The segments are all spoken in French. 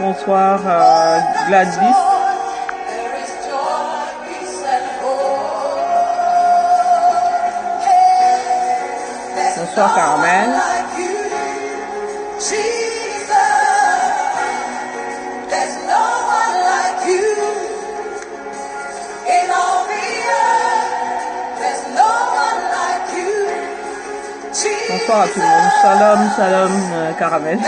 Bonsoir Gladys. Bonsoir Carmel. Bonsoir à tout le monde. Shalom, shalom Caramel.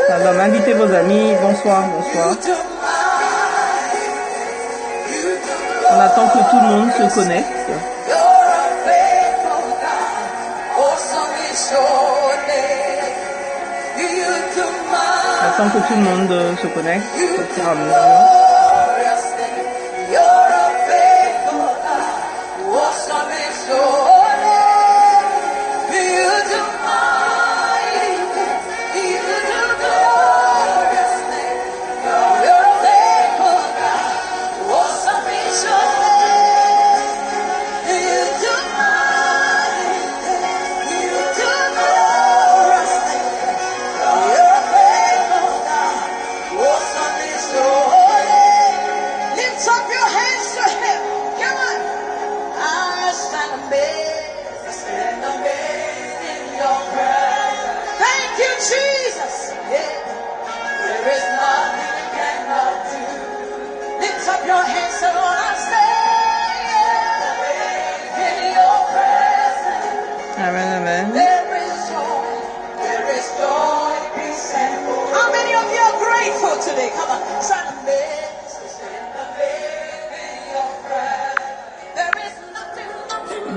Shalom, invitez vos amis. Bonsoir, bonsoir. On attend que tout le monde se connecte. On attend que tout le monde se connecte au fur et à mesure.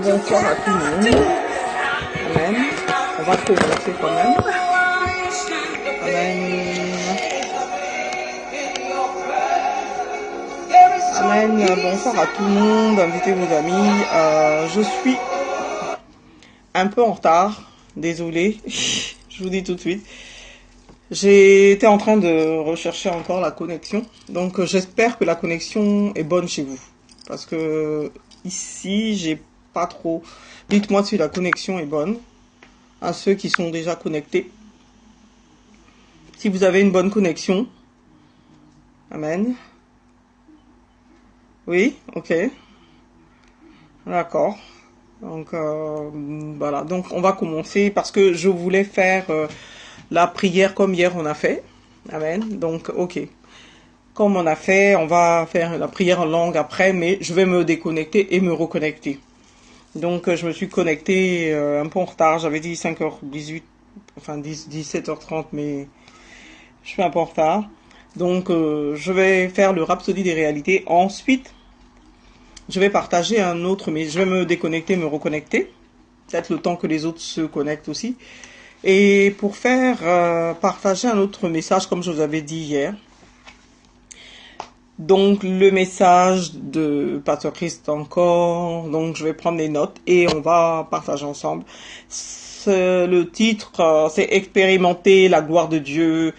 Bonsoir à tout le monde. Amen. On va commencer quand même. Amen. Amen. Bonsoir à tout le monde. Invitez vos amis. Je suis un peu en retard. Désolée. Je vous dis tout de suite. J'étais en train de rechercher encore la connexion. Donc j'espère que la connexion est bonne chez vous. Parce que ici, j'ai pas trop. Dites-moi si la connexion est bonne. À ceux qui sont déjà connectés. Si vous avez une bonne connexion. Amen. Oui, ok. D'accord. Donc, voilà. Donc, on va commencer parce que je voulais faire la prière comme hier on a fait. Amen. Donc, ok. Comme on a fait, on va faire la prière en langue après, mais je vais me déconnecter et me reconnecter. Donc, je me suis connecté un peu en retard. J'avais dit 5h18, enfin 17h30, mais je suis un peu en retard. Donc, je vais faire le Rhapsodie des réalités. Ensuite, je vais partager un autre, mais je vais me déconnecter, me reconnecter. Peut-être le temps que les autres se connectent aussi. Et pour faire partager un autre message, comme je vous avais dit hier. Donc, le message de Pasteur Christ encore. Donc, je vais prendre des notes et on va partager ensemble. Le titre, c'est expérimenter la gloire de Dieu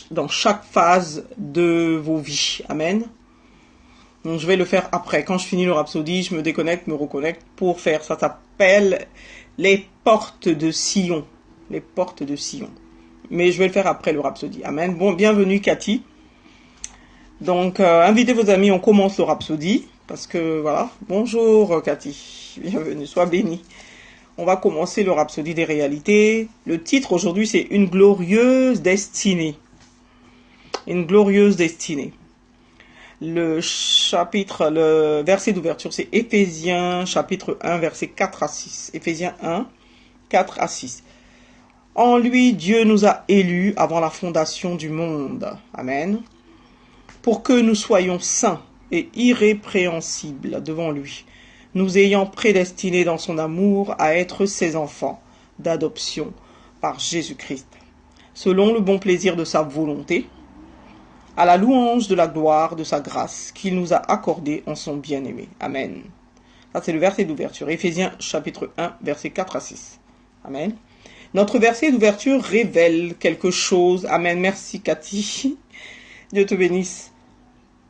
dans chaque phase de vos vies. Amen. Donc, je vais le faire après. Quand je finis le Rhapsodie, je me déconnecte, me reconnecte pour faire. Ça s'appelle les portes de Sion. Les portes de Sion. Mais je vais le faire après le Rhapsodie. Amen. Bon, bienvenue Cathy. Donc, invitez vos amis, on commence le Rhapsodie. Parce que, voilà. Bonjour Cathy. Bienvenue, sois bénie. On va commencer le Rhapsodie des réalités. Le titre aujourd'hui, c'est Une glorieuse destinée. Une glorieuse destinée. Le verset d'ouverture, c'est Éphésiens chapitre 1, verset 4 à 6. Éphésiens 1, 4 à 6. En lui, Dieu nous a élus avant la fondation du monde. Amen. Pour que nous soyons saints et irrépréhensibles devant lui, nous ayant prédestinés dans son amour à être ses enfants d'adoption par Jésus-Christ, selon le bon plaisir de sa volonté, à la louange de la gloire de sa grâce qu'il nous a accordée en son bien-aimé. Amen. Ça, c'est le verset d'ouverture. Éphésiens chapitre 1, verset 4 à 6. Amen. Notre verset d'ouverture révèle quelque chose. Amen. Merci Cathy. Dieu te bénisse.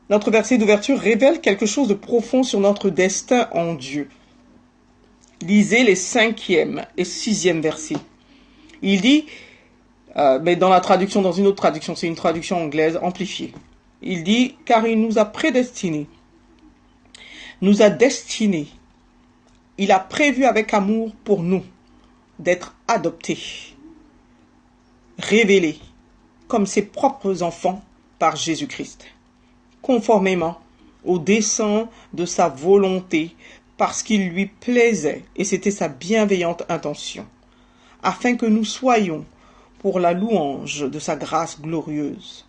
Notre verset d'ouverture révèle quelque chose de profond sur notre destin en Dieu. Lisez les 5e et 6e versets. Il dit, Mais dans la traduction, dans une autre traduction, c'est une traduction anglaise amplifiée. Il dit, car il nous a prédestinés, nous a destinés, il a prévu avec amour pour nous d'être adoptés, révélés comme ses propres enfants par Jésus-Christ, conformément au dessein de sa volonté, parce qu'il lui plaisait, et c'était sa bienveillante intention, afin que nous soyons pour la louange de sa grâce glorieuse,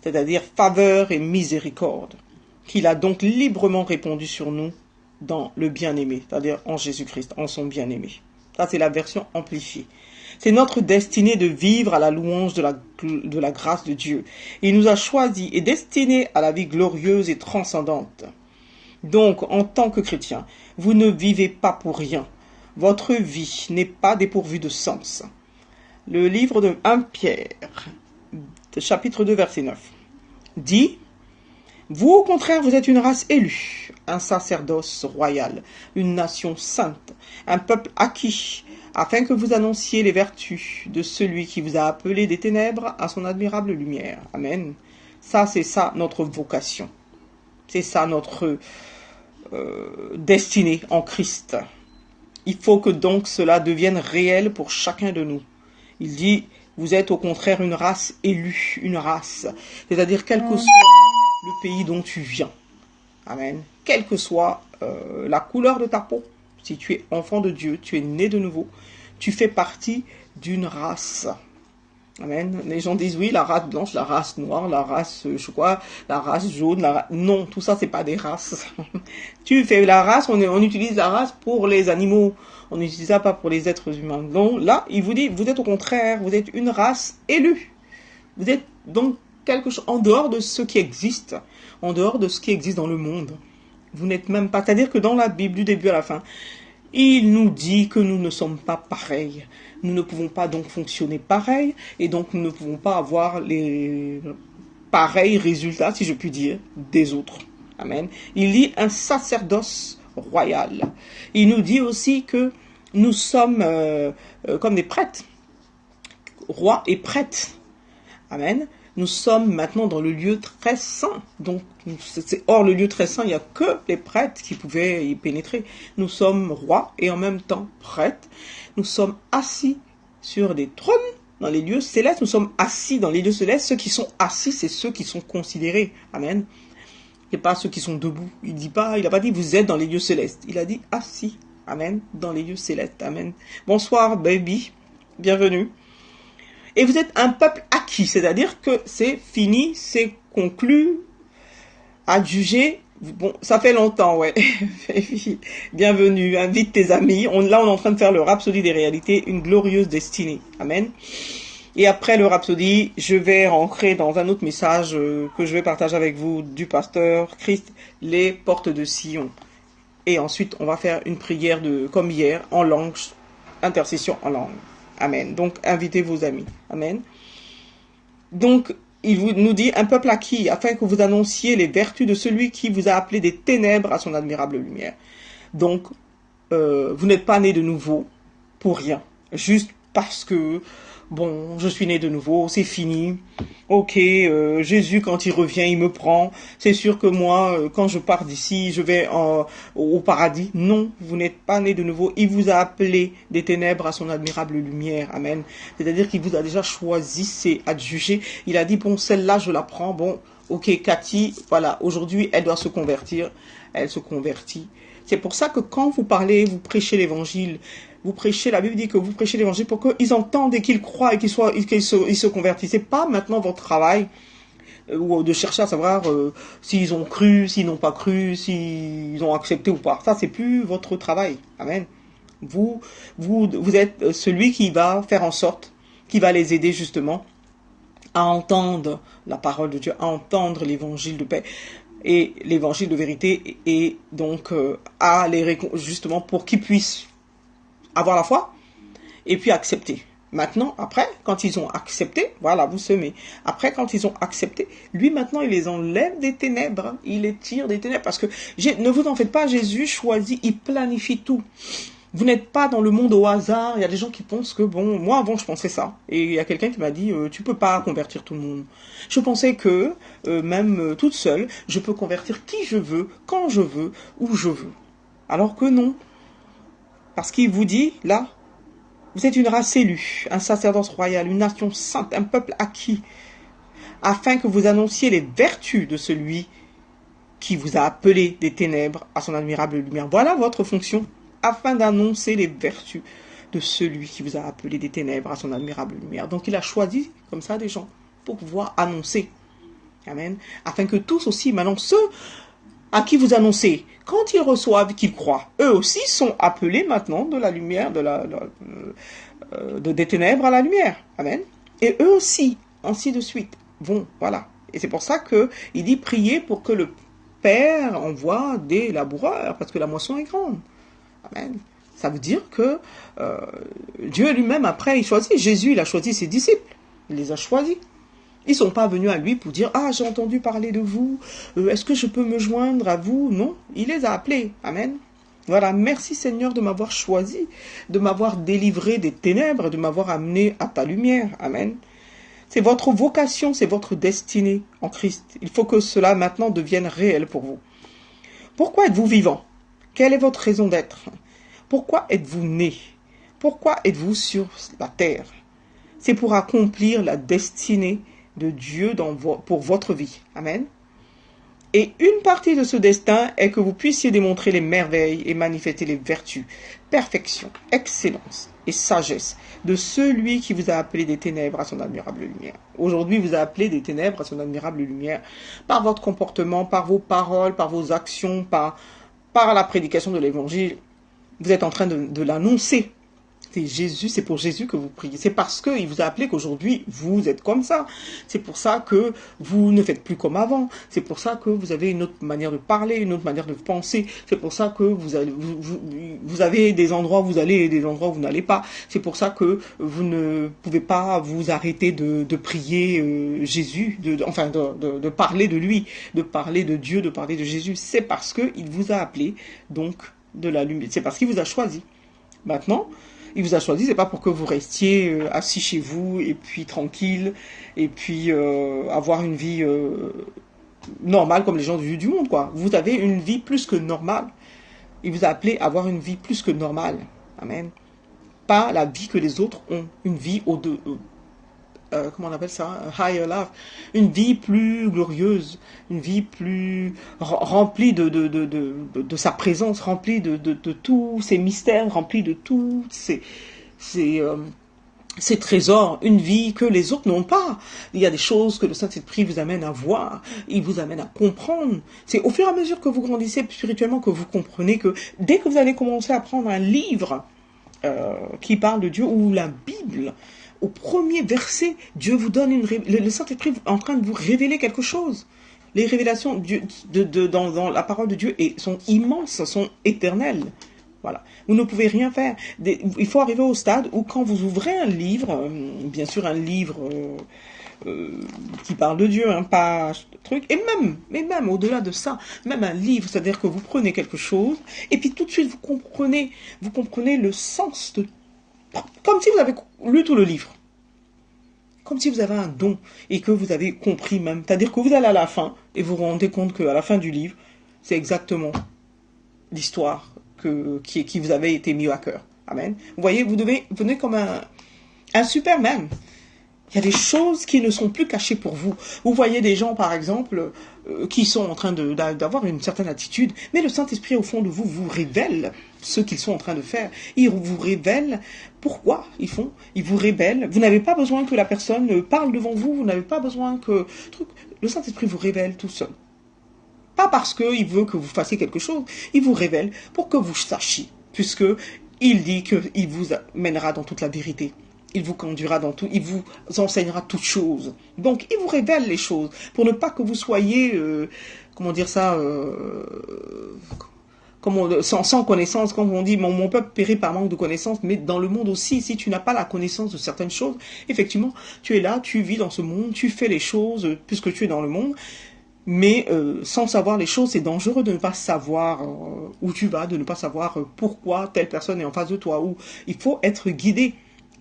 c'est-à-dire faveur et miséricorde, qu'il a donc librement répandu sur nous dans le bien-aimé, c'est-à-dire en Jésus-Christ, en son bien-aimé. Ça, c'est la version amplifiée. C'est notre destinée de vivre à la louange de la grâce de Dieu. Il nous a choisis et destinés à la vie glorieuse et transcendante. Donc, en tant que chrétien, vous ne vivez pas pour rien. Votre vie n'est pas dépourvue de sens. Le livre de 1 Pierre, chapitre 2, verset 9, dit « Vous, au contraire, vous êtes une race élue, un sacerdoce royal, une nation sainte, un peuple acquis, afin que vous annonciez les vertus de celui qui vous a appelé des ténèbres à son admirable lumière. » Amen. Ça, c'est ça notre vocation. C'est ça notre destinée en Christ. Il faut que donc cela devienne réel pour chacun de nous. Il dit, vous êtes au contraire une race élue, une race. C'est-à-dire, quel que soit le pays dont tu viens. Amen. Quelle que soit la couleur de ta peau. Si tu es enfant de Dieu, tu es né de nouveau. Tu fais partie d'une race. Amen. Les gens disent, oui, la race blanche, la race noire, la race, la race jaune, Non, tout ça, c'est pas des races. Tu fais la race, on utilise la race pour les animaux. On n'utilise ça pas pour les êtres humains. Donc là, il vous dit, vous êtes au contraire, vous êtes une race élue. Vous êtes donc quelque chose en dehors de ce qui existe, en dehors de ce qui existe dans le monde. Vous n'êtes même pas, c'est-à-dire que dans la Bible, du début à la fin, il nous dit que nous ne sommes pas pareils. Nous ne pouvons pas donc fonctionner pareil, et donc nous ne pouvons pas avoir les pareils résultats, si je puis dire, des autres. Amen. Il dit un sacerdoce royal. Il nous dit aussi que nous sommes comme des prêtres, rois et prêtres. Amen. Nous sommes maintenant dans le lieu très saint. Donc, hors le lieu très saint, il n'y a que les prêtres qui pouvaient y pénétrer. Nous sommes rois et en même temps prêtres. Nous sommes assis sur des trônes dans les lieux célestes. Nous sommes assis dans les lieux célestes. Ceux qui sont assis, c'est ceux qui sont considérés. Amen. Et pas ceux qui sont debout. Il n'a pas dit vous êtes dans les lieux célestes. Il a dit assis. Amen. Dans les lieux célestes. Amen. Bonsoir, baby. Bienvenue. Et vous êtes un peuple acquis, c'est-à-dire que c'est fini, c'est conclu, adjugé. Bon, ça fait longtemps, ouais. Bienvenue, invite tes amis. Là, on est en train de faire le Rhapsodie des réalités, une glorieuse destinée. Amen. Et après le Rhapsodie, je vais rentrer dans un autre message que je vais partager avec vous du pasteur Christ, les portes de Sion. Et ensuite, on va faire une prière comme hier, en langue, intercession en langue. Amen. Donc, invitez vos amis. Amen. Donc, il nous dit, un peuple acquis, afin que vous annonciez les vertus de celui qui vous a appelé des ténèbres à son admirable lumière. Donc, vous n'êtes pas né de nouveau pour rien. Juste parce que, bon, je suis né de nouveau, c'est fini. Ok, Jésus, quand il revient, il me prend. C'est sûr que moi, quand je pars d'ici, je vais au paradis. Non, vous n'êtes pas né de nouveau. Il vous a appelé des ténèbres à son admirable lumière. Amen. C'est-à-dire qu'il vous a déjà choisi, c'est adjugé. Il a dit, bon, celle-là, je la prends. Bon, ok, Cathy, voilà, aujourd'hui, elle doit se convertir. Elle se convertit. C'est pour ça que quand vous parlez, vous prêchez l'évangile, vous prêchez, la Bible dit que vous prêchez l'évangile pour qu'ils entendent et qu'ils croient et qu'ils se convertissent. C'est pas maintenant votre travail ou de chercher à savoir s'ils ont cru, s'ils n'ont pas cru, s'ils ont accepté ou pas. Ça, c'est plus votre travail. Amen. Vous êtes celui qui va faire en sorte, qui va les aider justement à entendre la parole de Dieu, à entendre l'évangile de paix et l'évangile de vérité, et donc justement pour qu'ils puissent avoir la foi et puis accepter. Maintenant, après, quand ils ont accepté, voilà, vous semez. Après, quand ils ont accepté, lui maintenant, il les enlève des ténèbres, hein, il les tire des ténèbres, parce que ne vous en faites pas, Jésus choisit, il planifie tout. Vous n'êtes pas dans le monde au hasard. Il y a des gens qui pensent que, bon, moi avant je pensais ça. Et il y a quelqu'un qui m'a dit, tu peux pas convertir tout le monde. Je pensais que, même toute seule, je peux convertir qui je veux, quand je veux, où je veux. Alors que non. Parce qu'il vous dit, là, vous êtes une race élue, un sacerdoce royal, une nation sainte, un peuple acquis, afin que vous annonciez les vertus de celui qui vous a appelé des ténèbres à son admirable lumière. Voilà votre fonction, afin d'annoncer les vertus de celui qui vous a appelé des ténèbres à son admirable lumière. Donc il a choisi comme ça des gens pour pouvoir annoncer. Amen. Afin que tous aussi, maintenant ceux à qui vous annoncez, quand ils reçoivent, qu'ils croient, eux aussi sont appelés maintenant de la lumière, des ténèbres à la lumière. Amen. Et eux aussi, ainsi de suite, vont, voilà. Et c'est pour ça qu'il dit prier pour que le Père envoie des laboureurs, parce que la moisson est grande. Amen. Ça veut dire que Dieu lui-même, après, il choisit. Jésus, il a choisi ses disciples. Il les a choisis. Ils ne sont pas venus à lui pour dire « Ah, j'ai entendu parler de vous. Est-ce que je peux me joindre à vous ?» Non, il les a appelés. Amen. Voilà, merci Seigneur de m'avoir choisi, de m'avoir délivré des ténèbres, de m'avoir amené à ta lumière. Amen. C'est votre vocation, c'est votre destinée en Christ. Il faut que cela maintenant devienne réel pour vous. Pourquoi êtes-vous vivant? Quelle est votre raison d'être? Pourquoi êtes-vous né? Pourquoi êtes-vous sur la terre? C'est pour accomplir la destinée de Dieu pour votre vie. Amen. Et une partie de ce destin est que vous puissiez démontrer les merveilles et manifester les vertus, perfection, excellence et sagesse de celui qui vous a appelé des ténèbres à son admirable lumière. Aujourd'hui, vous a appelé des ténèbres à son admirable lumière par votre comportement, par vos paroles, par vos actions, par la prédication de l'évangile. Vous êtes en train de l'annoncer. C'est Jésus, c'est pour Jésus que vous priez. C'est parce qu'il vous a appelé qu'aujourd'hui, vous êtes comme ça. C'est pour ça que vous ne faites plus comme avant. C'est pour ça que vous avez une autre manière de parler, une autre manière de penser. C'est pour ça que vous avez des endroits où vous allez et des endroits où vous n'allez pas. C'est pour ça que vous ne pouvez pas vous arrêter de prier Jésus, de parler de lui, de parler de Dieu, de parler de Jésus. C'est parce qu'il vous a appelé, donc, de la lumière. C'est parce qu'il vous a choisi. Maintenant, il vous a choisi, c'est pas pour que vous restiez assis chez vous et puis tranquille et puis avoir une vie normale comme les gens du monde, quoi. Vous avez une vie plus que normale. Il vous a appelé à avoir une vie plus que normale. Amen. Pas la vie que les autres ont, une vie comment on appelle ça, higher life, une vie plus glorieuse, une vie plus remplie de sa présence, remplie de tous ses mystères, remplie de tous ses trésors, une vie que les autres n'ont pas. Il y a des choses que le Saint-Esprit vous amène à voir, il vous amène à comprendre. C'est au fur et à mesure que vous grandissez spirituellement que vous comprenez que dès que vous allez commencer à prendre un livre qui parle de Dieu ou la Bible, au premier verset, Dieu vous donne le Saint-Esprit est en train de vous révéler quelque chose. Les révélations dans la parole de Dieu sont immenses, sont éternelles. Voilà. Vous ne pouvez rien faire. Il faut arriver au stade où quand vous ouvrez un livre, bien sûr un livre qui parle de Dieu, pas truc, et même au-delà de ça, même un livre, c'est-à-dire que vous prenez quelque chose, et puis tout de suite vous comprenez le sens comme si vous avez lu tout le livre. Comme si vous avez un don et que vous avez compris même. C'est-à-dire que vous allez à la fin et vous vous rendez compte qu'à la fin du livre, c'est exactement l'histoire qui vous avait été mise à cœur. Amen. Vous voyez, vous venez comme un Superman. Il y a des choses qui ne sont plus cachées pour vous. Vous voyez des gens, par exemple, qui sont en train d'avoir une certaine attitude, mais le Saint-Esprit, au fond de vous, vous révèle ce qu'ils sont en train de faire. Il vous révèle pourquoi ils font. Il vous révèle. Vous n'avez pas besoin que la personne parle devant vous. Vous n'avez pas besoin que... Le Saint-Esprit vous révèle tout seul. Pas parce qu'il veut que vous fassiez quelque chose. Il vous révèle pour que vous sachiez. Puisque il dit qu'il vous mènera dans toute la vérité. Il vous conduira dans tout, il vous enseignera toutes choses. Donc, il vous révèle les choses pour ne pas que vous soyez, sans connaissance. Quand on dit mon peuple périt par manque de connaissance, mais dans le monde aussi, si tu n'as pas la connaissance de certaines choses, effectivement, tu es là, tu vis dans ce monde, tu fais les choses puisque tu es dans le monde. Mais sans savoir les choses, c'est dangereux de ne pas savoir où tu vas, de ne pas savoir pourquoi telle personne est en face de toi. Ou il faut être guidé.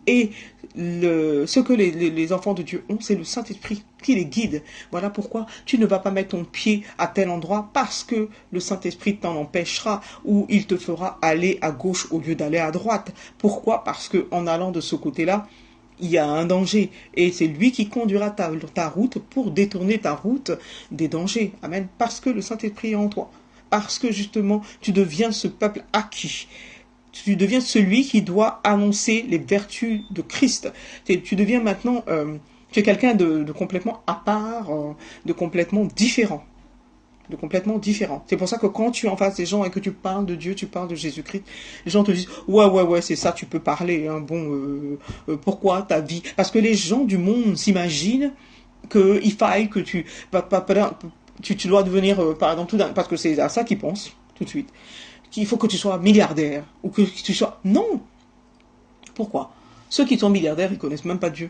Et ce que les enfants de Dieu ont, c'est le Saint-Esprit qui les guide. Voilà pourquoi tu ne vas pas mettre ton pied à tel endroit parce que le Saint-Esprit t'en empêchera ou il te fera aller à gauche au lieu d'aller à droite. Pourquoi? Parce que en allant de ce côté-là, il y a un danger et c'est lui qui conduira ta route pour détourner ta route des dangers. Amen. Parce que le Saint-Esprit est en toi. Parce que justement, tu deviens ce peuple acquis. Tu deviens celui qui doit annoncer les vertus de Christ. Tu deviens maintenant, tu es quelqu'un de complètement à part, de complètement différent. De complètement différent. C'est pour ça que quand tu es en face des gens et que tu parles de Dieu, tu parles de Jésus-Christ, les gens te disent ouais, c'est ça, tu peux parler. Hein, bon, pourquoi ta vie? Parce que les gens du monde s'imaginent qu'il faille que tu dois devenir, par exemple, parce que c'est à ça qu'ils pensent tout de suite, qu'il faut que tu sois milliardaire ou que tu sois. Non. Pourquoi? Ceux qui sont milliardaires, ils connaissent même pas Dieu.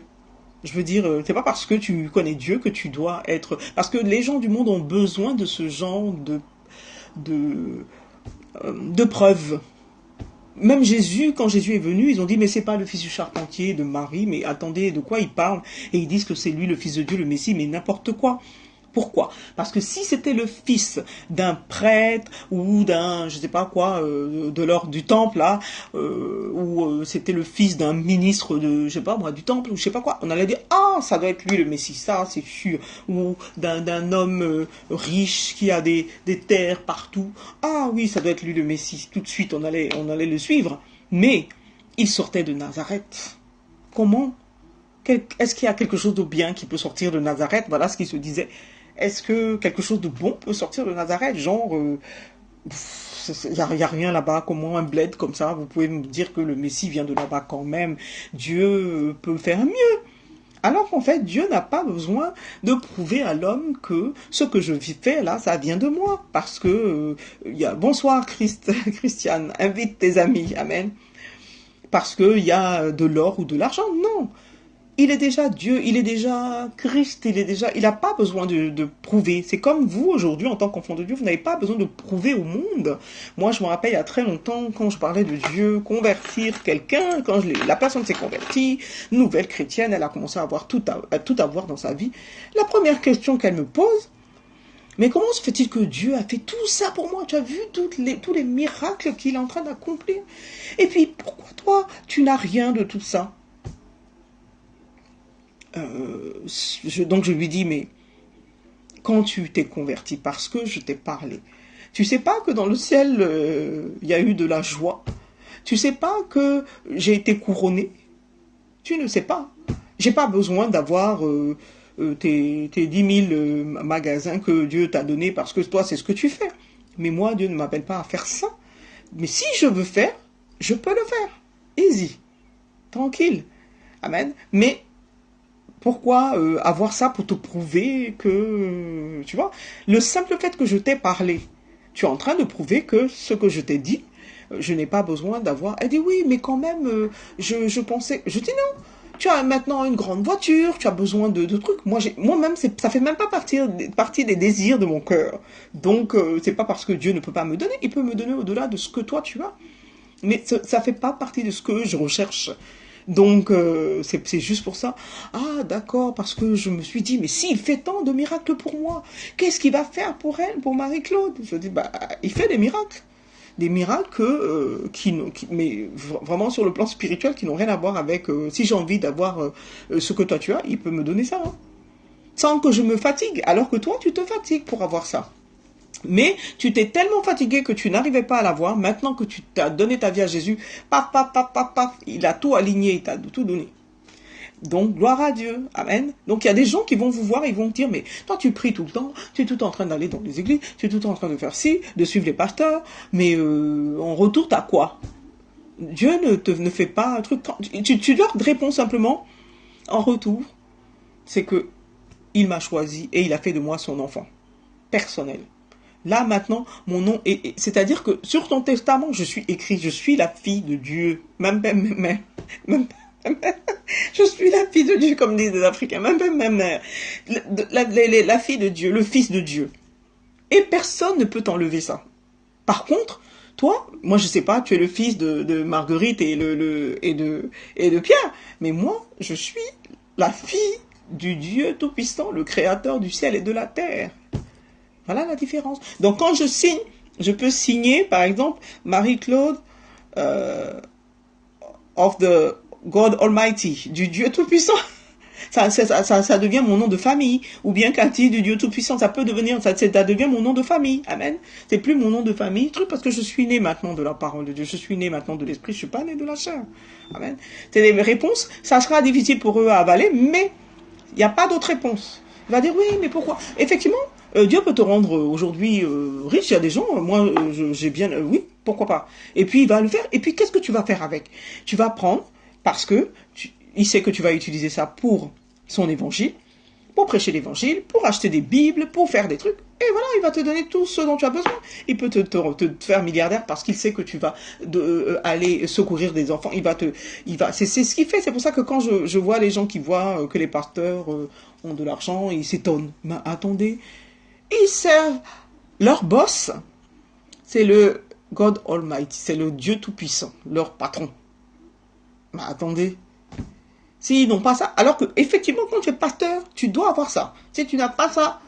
Je veux dire, c'est pas parce que tu connais Dieu que tu dois être. Parce que les gens du monde ont besoin de ce genre de, de preuves. Même Jésus, quand Jésus est venu, ils ont dit mais c'est pas le fils du charpentier de Marie, mais attendez, de quoi ils parlent? Et ils disent que c'est lui le fils de Dieu, le Messie, mais n'importe quoi. Pourquoi? Parce que si c'était le fils d'un prêtre ou d'un, je sais pas quoi, de l'ordre du temple là, ou c'était le fils d'un ministre de, je sais pas moi, du temple ou je sais pas quoi, on allait dire ah ça doit être lui le Messie, ça c'est sûr, ou d'un homme riche qui a des terres partout, ah oui ça doit être lui le Messie. Tout de suite on allait le suivre, mais il sortait de Nazareth. Comment? Est-ce qu'il y a quelque chose de bien qui peut sortir de Nazareth? Voilà ce qu'il se disait. Est-ce que quelque chose de bon peut sortir de Nazareth? Genre, il n'y a rien là-bas, comment un bled comme ça? Vous pouvez me dire que le Messie vient de là-bas quand même. Dieu peut faire mieux. Alors qu'en fait, Dieu n'a pas besoin de prouver à l'homme que ce que je fais là, ça vient de moi. Parce que, bonsoir Christiane, invite tes amis, amen. Parce qu'il y a de l'or ou de l'argent, non. Il est déjà Dieu, il est déjà Christ, il n'a pas besoin de prouver. C'est comme vous aujourd'hui en tant qu'enfant de Dieu, vous n'avez pas besoin de prouver au monde. Moi, je me rappelle il y a très longtemps quand je parlais de Dieu, convertir quelqu'un, quand la personne s'est convertie, nouvelle chrétienne, elle a commencé à avoir tout avoir dans sa vie. La première question qu'elle me pose, mais comment se fait-il que Dieu a fait tout ça pour moi? Tu as vu tous les miracles qu'il est en train d'accomplir? Et puis, pourquoi toi, tu n'as rien de tout ça? Donc je lui dis, mais quand tu t'es converti, parce que je t'ai parlé, tu sais pas que dans le ciel, il y a eu de la joie? Tu sais pas que j'ai été couronné? Tu ne sais pas. J'ai pas besoin d'avoir tes 10 000 magasins que Dieu t'a donnés parce que toi, c'est ce que tu fais. Mais moi, Dieu ne m'appelle pas à faire ça. Mais si je veux faire, je peux le faire. Easy. Tranquille. Amen. Mais pourquoi avoir ça pour te prouver que... tu vois, le simple fait que je t'ai parlé, tu es en train de prouver que ce que je t'ai dit, je n'ai pas besoin d'avoir... Elle dit oui, mais quand même, je pensais... Je dis non, tu as maintenant une grande voiture, tu as besoin de trucs. Moi-même, ça fait même pas partie des désirs de mon cœur. Donc, c'est pas parce que Dieu ne peut pas me donner, il peut me donner au-delà de ce que toi tu as. Mais ça fait pas partie de ce que je recherche. Donc, c'est juste pour ça. Ah, d'accord, parce que je me suis dit, mais s'il fait tant de miracles pour moi, qu'est-ce qu'il va faire pour elle, pour Marie-Claude? Je dis, bah, il fait des miracles. Des miracles mais vraiment sur le plan spirituel, qui n'ont rien à voir avec, si j'ai envie d'avoir ce que toi tu as, il peut me donner ça. Hein. Sans que je me fatigue, alors que toi, tu te fatigues pour avoir ça. Mais tu t'es tellement fatigué que tu n'arrivais pas à l'avoir. Maintenant que tu t'as donné ta vie à Jésus, paf, paf, paf, paf, paf, il a tout aligné, il t'a tout donné. Donc, gloire à Dieu. Amen. Donc, il y a des gens qui vont vous voir, ils vont te dire, mais toi, tu pries tout le temps, tu es tout en train d'aller dans les églises, tu es tout en train de faire ci, de suivre les pasteurs, mais en retour, t'as quoi? Dieu ne fait pas un truc... Tu leur réponds simplement, en retour, c'est que il m'a choisi et il a fait de moi son enfant personnel. Là, maintenant, mon nom est... C'est-à-dire que sur ton testament, je suis écrit, je suis la fille de Dieu. Même Je suis la fille de Dieu, comme disent les Africains, même ma mère. La fille de Dieu, le fils de Dieu. Et personne ne peut t'enlever ça. Par contre, toi, moi je sais pas, tu es le fils de Marguerite et de Pierre. Mais moi, je suis la fille du Dieu Tout-Puissant, le Créateur du ciel et de la terre. Voilà la différence. Donc quand je signe, je peux signer, par exemple, Marie-Claude of the God Almighty, du Dieu Tout-Puissant. Ça devient mon nom de famille. Ou bien Cathy du Dieu Tout-Puissant, ça peut devenir, ça devient mon nom de famille. Amen. C'est plus mon nom de famille, truc, parce que je suis né maintenant de la parole de Dieu. Je suis né maintenant de l'esprit, je suis pas né de la chair. Amen. C'est des réponses, ça sera difficile pour eux à avaler, mais il n'y a pas d'autre réponse. Il va dire, oui, mais pourquoi? Effectivement, Dieu peut te rendre aujourd'hui riche. Il y a des gens, moi, j'ai bien, oui, pourquoi pas. Et puis, il va le faire. Et puis, qu'est-ce que tu vas faire avec? Tu vas prendre, parce que il sait que tu vas utiliser ça pour son évangile, pour prêcher l'évangile, pour acheter des bibles, pour faire des trucs. Et voilà, il va te donner tout ce dont tu as besoin. Il peut te faire milliardaire parce qu'il sait que tu vas aller secourir des enfants. C'est ce qu'il fait. C'est pour ça que quand je vois les gens qui voient que les pasteurs ont de l'argent, ils s'étonnent. Mais attendez, ils servent leur boss. C'est le God Almighty, c'est le Dieu Tout-Puissant, leur patron. Mais attendez. S'ils n'ont pas ça, alors que effectivement quand tu es pasteur, tu dois avoir ça. Si tu n'as pas ça,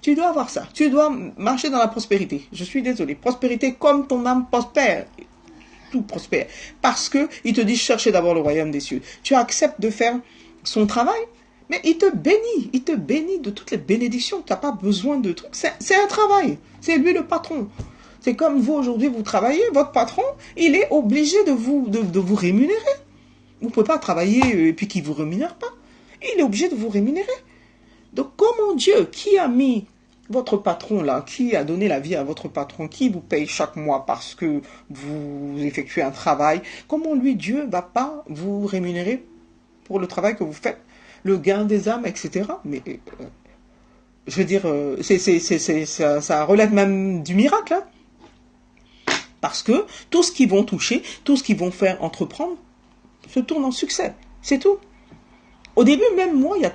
tu dois avoir ça. Tu dois marcher dans la prospérité. Je suis désolé. Prospérité comme ton âme prospère. Tout prospère. Parce que il te dit cherchez d'abord le royaume des cieux. Tu acceptes de faire son travail, mais il te bénit. Il te bénit de toutes les bénédictions. Tu n'as pas besoin de trucs. C'est un travail. C'est lui le patron. C'est comme vous aujourd'hui, vous travaillez. Votre patron, il est obligé de vous rémunérer. Vous ne pouvez pas travailler et puis qu'il ne vous rémunère pas. Il est obligé de vous rémunérer. Donc, comment Dieu, qui a mis votre patron là, qui a donné la vie à votre patron, qui vous paye chaque mois parce que vous effectuez un travail, comment lui, Dieu, ne va pas vous rémunérer pour le travail que vous faites, le gain des âmes, etc. Mais, je veux dire, ça relève même du miracle. Hein. Parce que tout ce qu'ils vont toucher, tout ce qu'ils vont faire entreprendre, se tourne en succès. C'est tout. Au début, même moi, il y a